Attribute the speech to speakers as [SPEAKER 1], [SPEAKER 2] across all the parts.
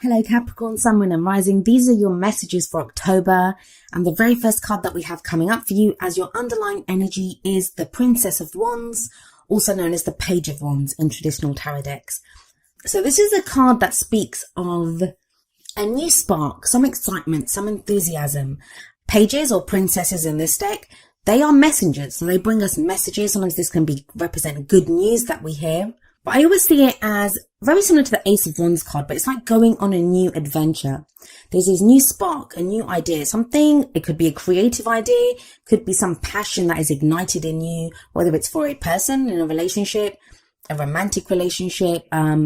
[SPEAKER 1] Hello Capricorn, Sun, Moon and Rising. These are your messages for October. And the very first card that we have coming up for you as your underlying energy is the Princess of Wands, also known as the Page of Wands in traditional tarot decks. So this is a card that speaks of a new spark, some excitement, some enthusiasm. Pages or princesses in this deck, they are messengers. So they bring us messages. Sometimes this can represent good news that we hear. But I always see it as very similar to the Ace of Wands card, but it's like going on a new adventure. There's this new spark, a new idea, something, it could be a creative idea, could be some passion that is ignited in you, whether it's for a person in a relationship, a romantic relationship,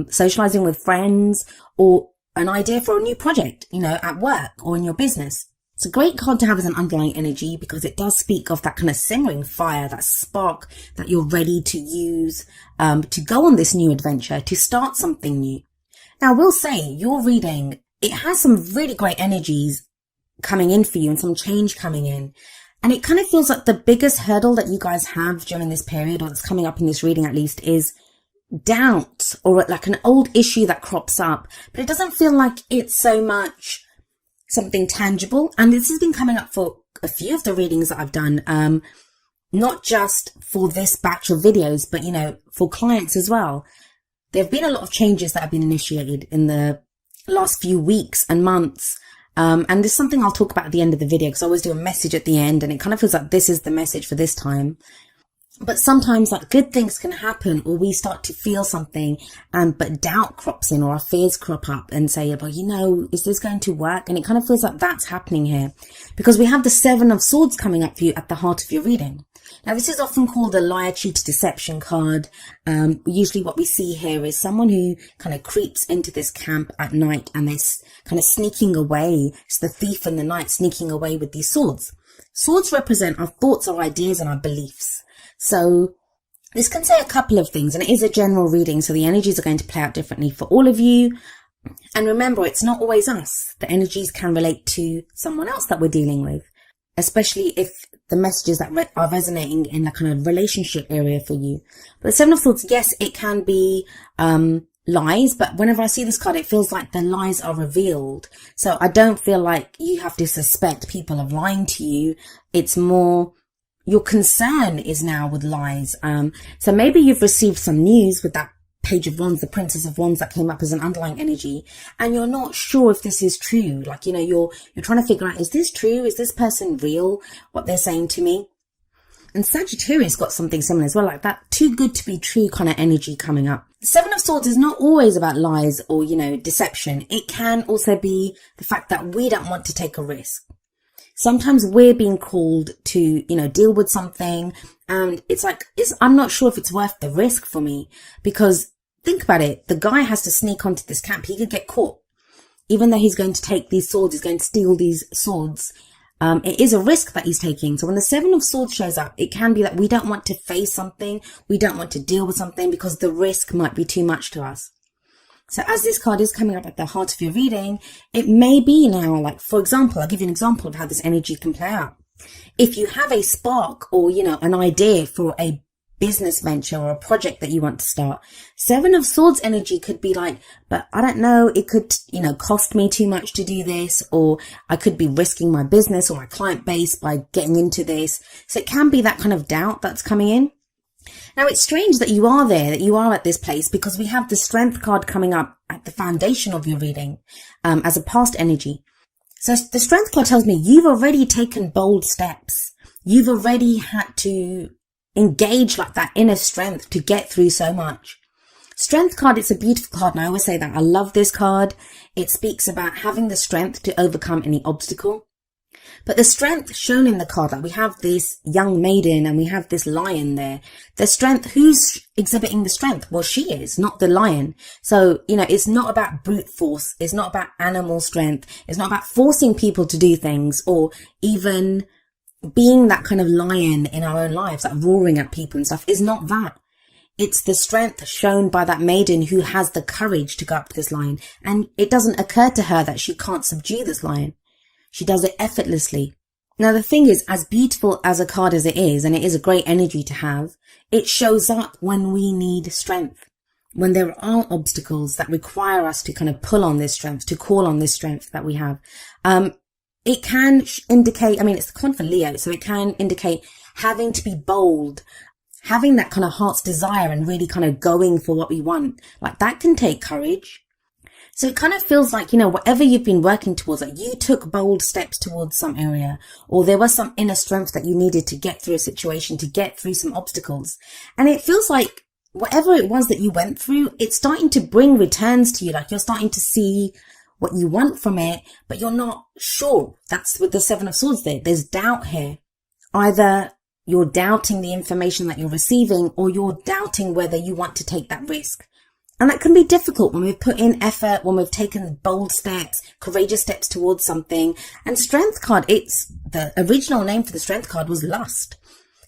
[SPEAKER 1] socializing with friends, or an idea for a new project, at work or in your business. It's a great card to have as an underlying energy because it does speak of that kind of simmering fire, that spark that you're ready to use to go on this new adventure, to start something new. Now, I will say your reading, it has some really great energies coming in for you and some change coming in. And it kind of feels like the biggest hurdle that you guys have during this period, or that's coming up in this reading at least, is doubt or like an old issue that crops up. But it doesn't feel like it's so much something tangible. And this has been coming up for a few of the readings that I've done, not just for this batch of videos, but, for clients as well. There have been a lot of changes that have been initiated in the last few weeks and months. And there's something I'll talk about at the end of the video because I always do a message at the end and it kind of feels like this is the message for this time. But sometimes like good things can happen or we start to feel something but doubt crops in or our fears crop up and say, well, is this going to work? And it kind of feels like that's happening here because we have the Seven of Swords coming up for you at the heart of your reading. Now, this is often called the liar, cheater, deception card. Usually what we see here is someone who kind of creeps into this camp at night and they're kind of sneaking away. It's the thief in the night sneaking away with these swords. Swords represent our thoughts, our ideas and our beliefs. So this can say a couple of things, and it is a general reading, so the energies are going to play out differently for all of you. And remember, it's not always us. The energies can relate to someone else that we're dealing with, especially if the messages that are resonating in the kind of relationship area for you. But the Seven of Swords, yes, it can be lies, but whenever I see this card, it feels like the lies are revealed. So I don't feel like you have to suspect people of lying to you. It's more your concern is now with lies. So maybe you've received some news with that Page of Wands, the Princess of Wands that came up as an underlying energy, and you're not sure if this is true. Like, you're trying to figure out, is this true? Is this person real? What they're saying to me? And Sagittarius got something similar as well, like that too good to be true kind of energy coming up. Seven of Swords is not always about lies or, deception. It can also be the fact that we don't want to take a risk. Sometimes we're being called to, deal with something and it's like, I'm not sure if it's worth the risk for me because think about it. The guy has to sneak onto this camp. He could get caught. Even though he's going to take these swords, he's going to steal these swords. It is a risk that he's taking. So when the Seven of Swords shows up, it can be that we don't want to face something. We don't want to deal with something because the risk might be too much to us. So as this card is coming up at the heart of your reading, it may be now, like, for example, I'll give you an example of how this energy can play out. If you have a spark or, an idea for a business venture or a project that you want to start, Seven of Swords energy could be like, but I don't know, it could, cost me too much to do this, or I could be risking my business or my client base by getting into this. So it can be that kind of doubt that's coming in. Now, it's strange that you are there, that you are at this place, because we have the Strength card coming up at the foundation of your reading as a past energy. So the Strength card tells me you've already taken bold steps. You've already had to engage like that inner strength to get through so much. Strength card, it's a beautiful card, and I always say that. I love this card. It speaks about having the strength to overcome any obstacle. But the strength shown in the card, like we have this young maiden and we have this lion there. The strength, who's exhibiting the strength? Well, she is, not the lion. So, it's not about brute force. It's not about animal strength. It's not about forcing people to do things or even being that kind of lion in our own lives, like roaring at people and stuff. It's not that. It's the strength shown by that maiden who has the courage to go up to this lion. And it doesn't occur to her that she can't subdue this lion. She does it effortlessly. Now, the thing is, as beautiful as a card as it is, and it is a great energy to have, it shows up when we need strength. when there are obstacles that require us to kind of pull on this strength, to call on this strength that we have, it can indicate, I mean, it's the con for Leo, so it can indicate having to be bold, having that kind of heart's desire and really kind of going for what we want. Like, that can take courage. So it kind of feels like, whatever you've been working towards, like you took bold steps towards some area, or there was some inner strength that you needed to get through a situation, to get through some obstacles. And it feels like whatever it was that you went through, it's starting to bring returns to you. Like, you're starting to see what you want from it, but you're not sure. That's with the Seven of Swords there. There's doubt here. Either you're doubting the information that you're receiving, or you're doubting whether you want to take that risk. And that can be difficult when we've put in effort, when we've taken bold steps, courageous steps towards something. And Strength card, it's the original name for the Strength card was lust.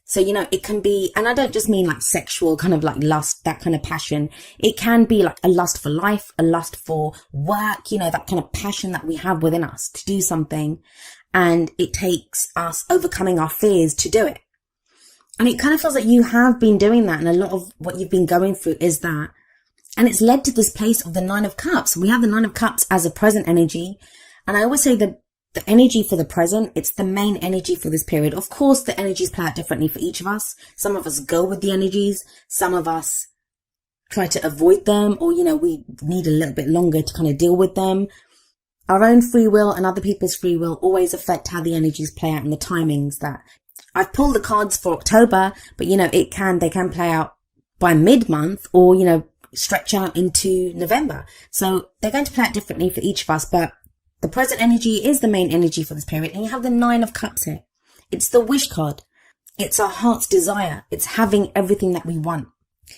[SPEAKER 1] So, it can be, and I don't just mean like sexual, kind of like lust, that kind of passion. It can be like a lust for life, a lust for work, that kind of passion that we have within us to do something. And it takes us overcoming our fears to do it. And it kind of feels like you have been doing that. And a lot of what you've been going through is that. And it's led to this place of the Nine of Cups. We have the Nine of Cups as a present energy. And I always say that the energy for the present, it's the main energy for this period. Of course, the energies play out differently for each of us. Some of us go with the energies. Some of us try to avoid them, or, we need a little bit longer to kind of deal with them. Our own free will and other people's free will always affect how the energies play out and the timings that I've pulled the cards for October, but, they can play out by mid-month, or, stretch out into November. So they're going to play out differently for each of us, but the present energy is the main energy for this period. And you have the Nine of Cups here. It's the wish card. It's our heart's desire. It's having everything that we want.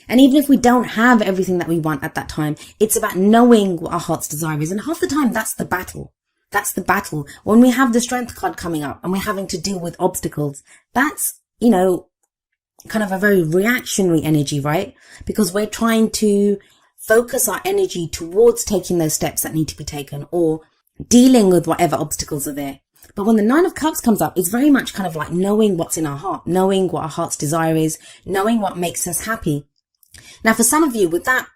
[SPEAKER 1] And even if we don't have everything that we want at that time, it's about knowing what our heart's desire is. And half the time, that's the battle. That's the battle. When we have the Strength card coming up and we're having to deal with obstacles, that's, kind of a very reactionary energy, right? Because we're trying to focus our energy towards taking those steps that need to be taken, or dealing with whatever obstacles are there. But when the Nine of Cups comes up, it's very much kind of like knowing what's in our heart, knowing what our heart's desire is, knowing what makes us happy. Now, for some of you, with that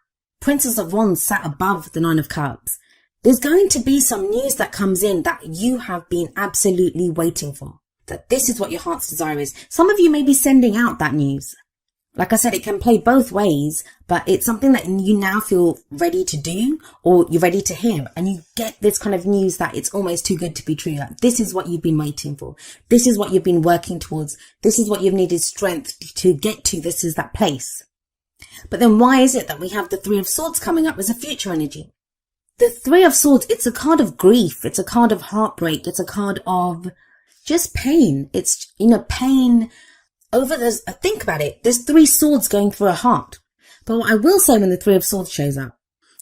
[SPEAKER 1] Princess of Wands sat above the Nine of Cups, there's going to be some news that comes in that you have been absolutely waiting for. That this is what your heart's desire is. Some of you may be sending out that news. Like I said, it can play both ways, but it's something that you now feel ready to do, or you're ready to hear. And you get this kind of news that it's almost too good to be true. Like, this is what you've been waiting for. This is what you've been working towards. This is what you've needed strength to get to. This is that place. But then why is it that we have the Three of Swords coming up as a future energy? The Three of Swords, it's a card of grief. It's a card of heartbreak. It's a card of just pain. It's, pain over this. Think about it. There's three swords going through a heart. But what I will say when the Three of Swords shows up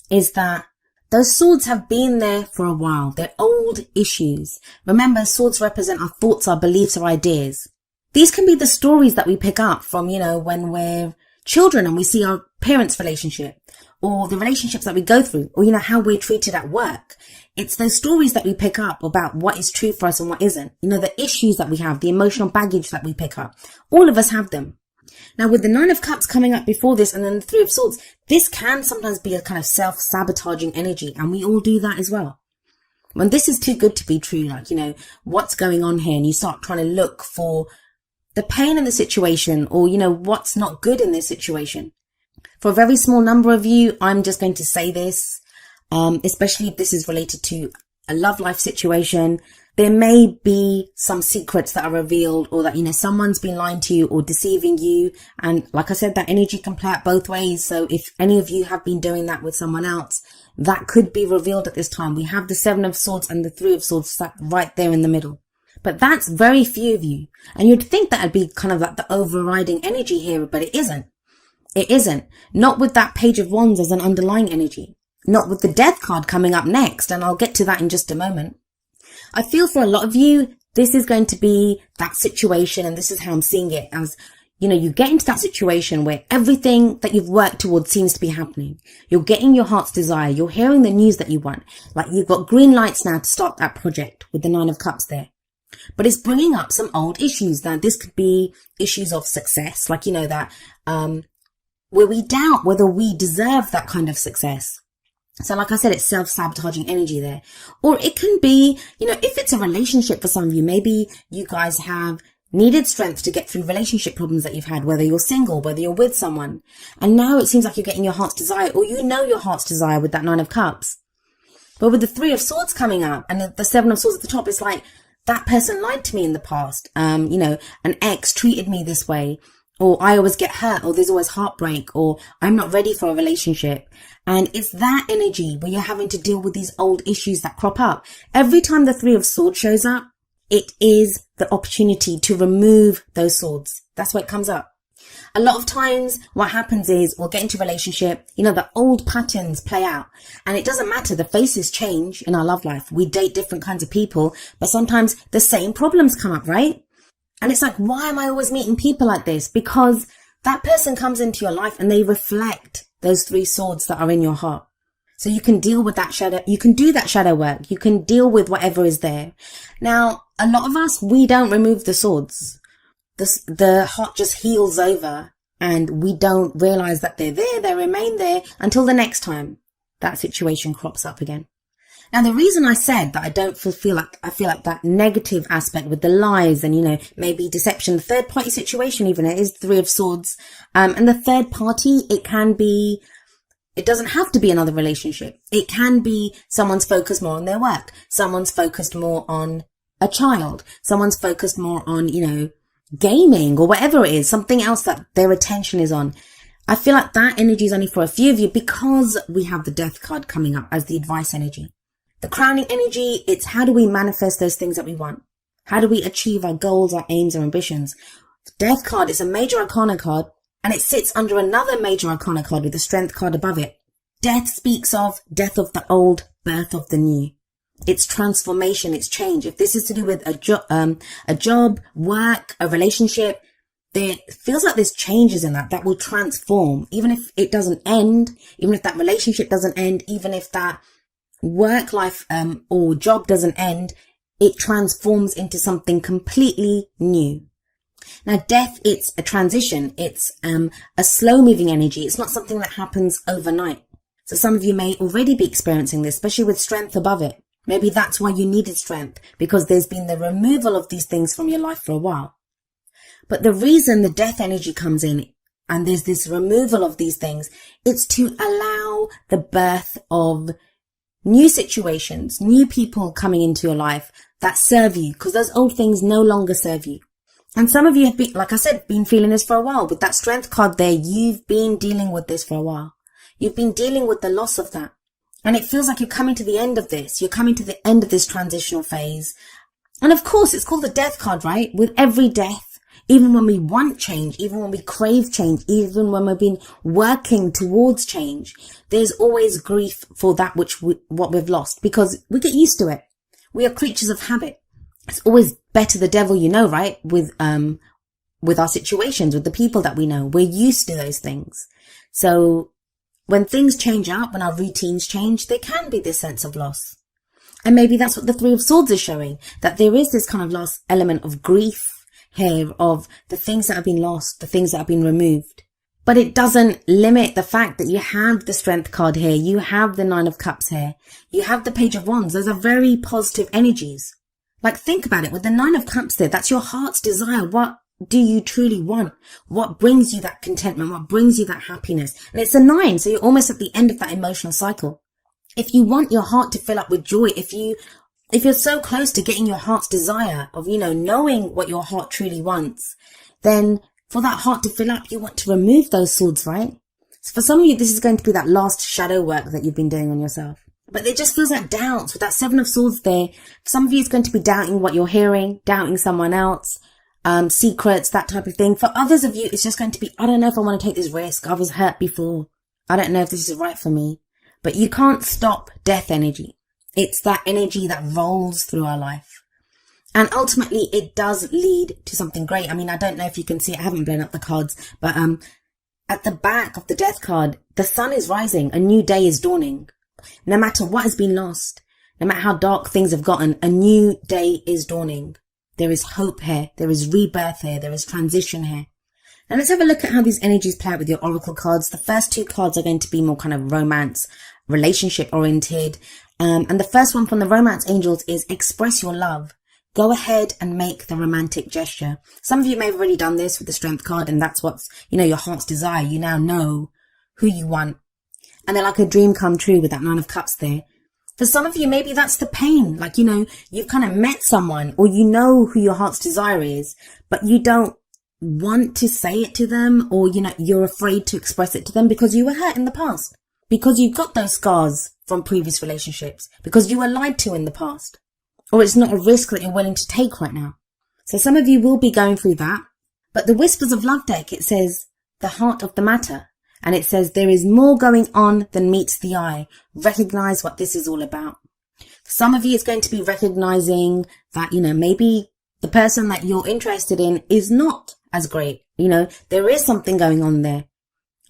[SPEAKER 1] is that those swords have been there for a while. They're old issues. Remember, swords represent our thoughts, our beliefs, our ideas. These can be the stories that we pick up from, when we're children and we see our parents' relationship, or the relationships that we go through, or, how we're treated at work. It's those stories that we pick up about what is true for us and what isn't. The issues that we have, the emotional baggage that we pick up. All of us have them. Now, with the Nine of Cups coming up before this and then the Three of Swords, this can sometimes be a kind of self-sabotaging energy, and we all do that as well. When this is too good to be true, like, what's going on here, and you start trying to look for the pain in the situation, or, what's not good in this situation. For a very small number of you, I'm just going to say this, especially if this is related to a love life situation. There may be some secrets that are revealed, or that, someone's been lying to you or deceiving you. And like I said, that energy can play out both ways. So if any of you have been doing that with someone else, that could be revealed at this time. We have the Seven of Swords and the Three of Swords sat right there in the middle. But that's very few of you. And you'd think that'd be kind of like the overriding energy here, but it isn't. It isn't. Not with that Page of Wands as an underlying energy. Not with the Death card coming up next, and I'll get to that in just a moment. I feel for a lot of you, this is going to be that situation, and this is how I'm seeing it as, you get into that situation where everything that you've worked towards seems to be happening. You're getting your heart's desire. You're hearing the news that you want. Like, you've got green lights now to start that project with the Nine of Cups there. But it's bringing up some old issues. Now, this could be issues of success, like, that, where we doubt whether we deserve that kind of success. So like I said, it's self-sabotaging energy there. Or it can be, if it's a relationship for some of you, maybe you guys have needed strength to get through relationship problems that you've had, whether you're single, whether you're with someone. And now it seems like you're getting your heart's desire, or your heart's desire with that 9 of Cups. But with the 3 of Swords coming up and the 7 of Swords at the top, it's like that person lied to me in the past. An ex treated me this way, or I always get hurt, or there's always heartbreak, or I'm not ready for a relationship. And it's that energy where you're having to deal with these old issues that crop up. Every time the 3 of Swords shows up, it is the opportunity to remove those swords. That's why it comes up. A lot of times what happens is we'll get into a relationship, the old patterns play out, and it doesn't matter. The faces change in our love life. We date different kinds of people, but sometimes the same problems come up, right? And it's like, why am I always meeting people like this? Because that person comes into your life and they reflect those 3 swords that are in your heart. So you can deal with that shadow. You can do that shadow work. You can deal with whatever is there. Now, a lot of us, we don't remove the swords. The heart just heals over and we don't realize that they're there. They remain there until the next time that situation crops up again. Now, the reason I said that I don't feel like that negative aspect with the lies and, maybe deception, the third party situation, even it is 3 of Swords. And the third party, it doesn't have to be another relationship. It can be someone's focused more on their work. Someone's focused more on a child. Someone's focused more on, gaming or whatever it is, something else that their attention is on. I feel like that energy is only for a few of you because we have the Death card coming up as the advice energy. The crowning energy, it's how do we manifest those things that we want? How do we achieve our goals, our aims, our ambitions? The Death card is a major arcana card, and it sits under another major arcana card with the Strength card above it. Death speaks of death of the old, birth of the new. It's transformation, it's change. If this is to do with a job, work, a relationship, there feels like there's changes in that will transform. Even if it doesn't end, even if that relationship doesn't end, even if that work life or job doesn't end, it transforms into something completely new. Now, death, it's a transition. It's a slow moving energy. It's not something that happens overnight. So some of you may already be experiencing this, especially with strength above it. Maybe that's why you needed strength, because there's been the removal of these things from your life for a while. But the reason the death energy comes in and there's this removal of these things, it's to allow the birth of new situations, new people coming into your life that serve you, because those old things no longer serve you. And some of you have been, like I said, been feeling this for a while. With that Strength card there, you've been dealing with this for a while. You've been dealing with the loss of that. And it feels like you're coming to the end of this. You're coming to the end of this transitional phase. And of course, it's called the Death card, right? With every death, even when we want change, even when we crave change, even when we've been working towards change, there's always grief for that what we've lost, because we get used to it. We are creatures of habit. It's always better the devil you know, right? With our situations, with the people that we know, we're used to those things. So when things change up, when our routines change, there can be this sense of loss. And maybe that's what the 3 of Swords is showing, that there is this kind of loss element of grief here, of the things that have been lost, the things that have been removed. But it doesn't limit the fact that you have the Strength card here, you have the 9 of Cups here, you have the Page of Wands. Those are very positive energies. Like, think about it, with the 9 of Cups there, that's your heart's desire. What do you truly want? What brings you that contentment? What brings you that happiness? And it's a 9, so you're almost at the end of that emotional cycle. If you want your heart to fill up with joy, if you're so close to getting your heart's desire of, knowing what your heart truly wants, then for that heart to fill up, you want to remove those swords, right? So for some of you, this is going to be that last shadow work that you've been doing on yourself. But it just feels like doubts with that 7 of Swords there. For some of you, it's going to be doubting what you're hearing, doubting someone else, secrets, that type of thing. For others of you, it's just going to be, I don't know if I want to take this risk. I was hurt before. I don't know if this is right for me. But you can't stop death energy. It's that energy that rolls through our life. And ultimately, it does lead to something great. I mean, I don't know if you can see it. I haven't blown up the cards. But at the back of the Death card, the sun is rising. A new day is dawning. No matter what has been lost, no matter how dark things have gotten, a new day is dawning. There is hope here. There is rebirth here. There is transition here. Now let's have a look at how these energies play out with your oracle cards. The first two cards are going to be more kind of romance, relationship oriented. And the first one from the romance angels is express your love. Go ahead and make the romantic gesture. Some of you may have already done this with the strength card, and that's what's, your heart's desire. You now know who you want. And they're like a dream come true with that 9 of cups there. For some of you, maybe that's the pain. Like, you've kind of met someone, or you know who your heart's desire is, but you don't want to say it to them, or, you're afraid to express it to them because you were hurt in the past, because you've got those scars from previous relationships, because you were lied to in the past, or it's not a risk that you're willing to take right now. So some of you will be going through that. But the Whispers of Love deck, it says the heart of the matter. And it says there is more going on than meets the eye. Recognize what this is all about. For some of you, it's going to be recognizing that, maybe the person that you're interested in is not as great. There is something going on there.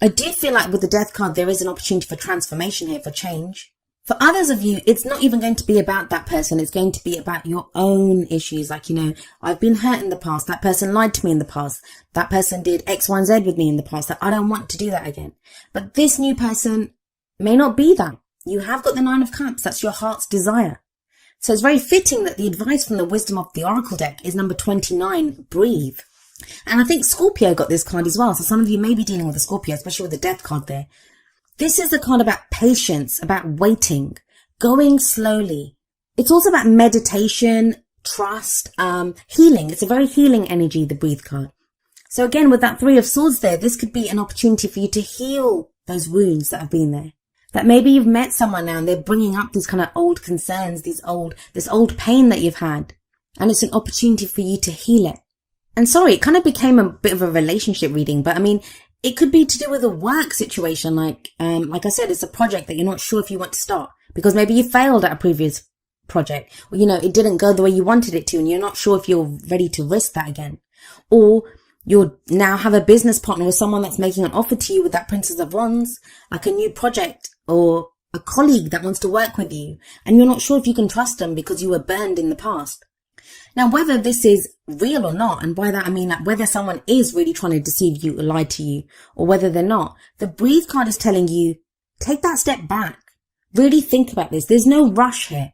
[SPEAKER 1] I do feel like with the Death card, there is an opportunity for transformation here, for change. For others of you, it's not even going to be about that person. It's going to be about your own issues. Like, I've been hurt in the past. That person lied to me in the past. That person did X, Y, and Z with me in the past. That I don't want to do that again. But this new person may not be that. You have got the 9 of cups. That's your heart's desire. So it's very fitting that the advice from the Wisdom of the Oracle deck is number 29, breathe. And I think Scorpio got this card as well. So some of you may be dealing with a Scorpio, especially with the Death card there. This is a card about patience, about waiting, going slowly. It's also about meditation, trust, healing. It's a very healing energy, the breathe card. So again, with that 3 of swords there, this could be an opportunity for you to heal those wounds that have been there. That maybe you've met someone now and they're bringing up these kind of old concerns, this old pain that you've had. And it's an opportunity for you to heal it. And sorry, it kind of became a bit of a relationship reading, but it could be to do with a work situation. Like I said, it's a project that you're not sure if you want to start because maybe you failed at a previous project, or, it didn't go the way you wanted it to, and you're not sure if you're ready to risk that again. Or you now have a business partner with someone that's making an offer to you with that Princess of Wands, like a new project or a colleague that wants to work with you, and you're not sure if you can trust them because you were burned in the past. Now, whether this is real or not, and by that I mean like whether someone is really trying to deceive you or lie to you, or whether they're not, the breathe card is telling you, take that step back. Really think about this. There's no rush here.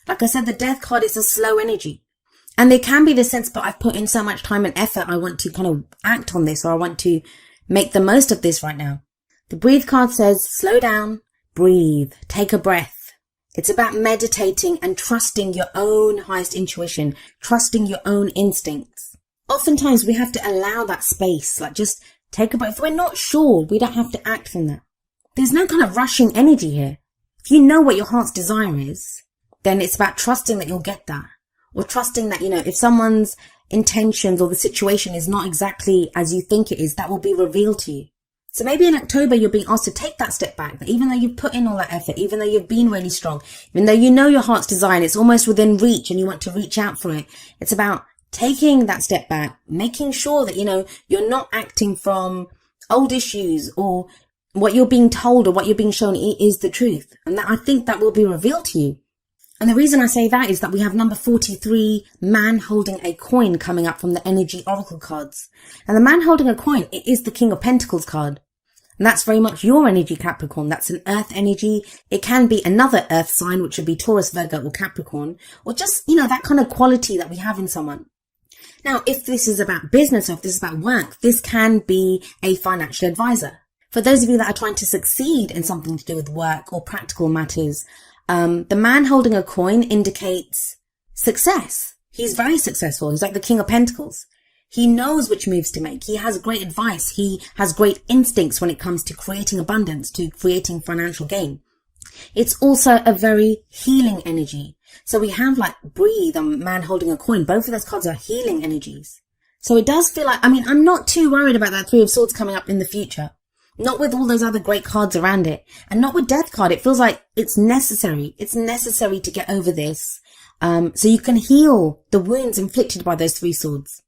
[SPEAKER 1] Like I said, the Death card is a slow energy. And there can be the sense, but I've put in so much time and effort, I want to kind of act on this, or I want to make the most of this right now. The breathe card says, slow down, breathe, take a breath. It's about meditating and trusting your own highest intuition, trusting your own instincts. Oftentimes we have to allow that space, like just take a breath. If we're not sure, we don't have to act from that. There's no kind of rushing energy here. If you know what your heart's desire is, then it's about trusting that you'll get that. Or trusting that, if someone's intentions or the situation is not exactly as you think it is, that will be revealed to you. So maybe in October, you're being asked to take that step back, that even though you've put in all that effort, even though you've been really strong, even though you know your heart's desire and it's almost within reach and you want to reach out for it, it's about taking that step back, making sure that, you're not acting from old issues or what you're being told or what you're being shown is the truth. And that I think that will be revealed to you. And the reason I say that is that we have number 43, man holding a coin, coming up from the energy oracle cards. And the man holding a coin, it is the King of Pentacles card. And that's very much your energy, Capricorn. That's an earth energy. It can be another earth sign, which would be Taurus, Virgo, or Capricorn, or just, that kind of quality that we have in someone. Now, if this is about business or if this is about work, this can be a financial advisor. For those of you that are trying to succeed in something to do with work or practical matters, the man holding a coin indicates success. He's very successful. He's like the King of Pentacles. He knows which moves to make. He has great advice. He has great instincts when it comes to creating abundance, to creating financial gain. It's also a very healing energy. So we have like breathe and man holding a coin. Both of those cards are healing energies. So it does feel like, I'm not too worried about that 3 of Swords coming up in the future. Not with all those other great cards around it. And not with Death card. It feels like it's necessary. It's necessary to get over this. So you can heal the wounds inflicted by those 3 swords.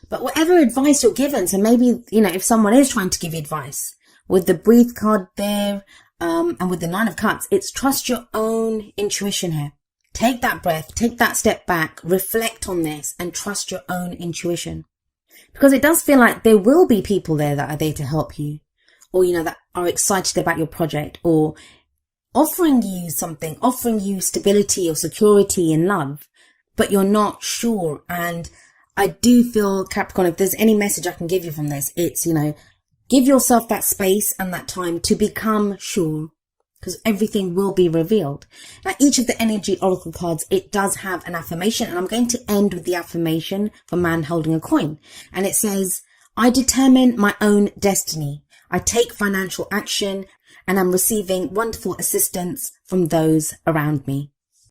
[SPEAKER 1] But whatever advice you're given, so maybe, if someone is trying to give you advice, with the breathe card there, and with the 9 of cups, it's trust your own intuition here. Take that breath, take that step back, reflect on this, and trust your own intuition. Because it does feel like there will be people there that are there to help you, or, that are excited about your project, or offering you something, offering you stability or security in love, but you're not sure. And I do feel, Capricorn, if there's any message I can give you from this, it's, give yourself that space and that time to become sure, because everything will be revealed. Now, each of the energy oracle cards, it does have an affirmation, and I'm going to end with the affirmation for man holding a coin. And it says, I determine my own destiny. I take financial action, and I'm receiving wonderful assistance from those around me.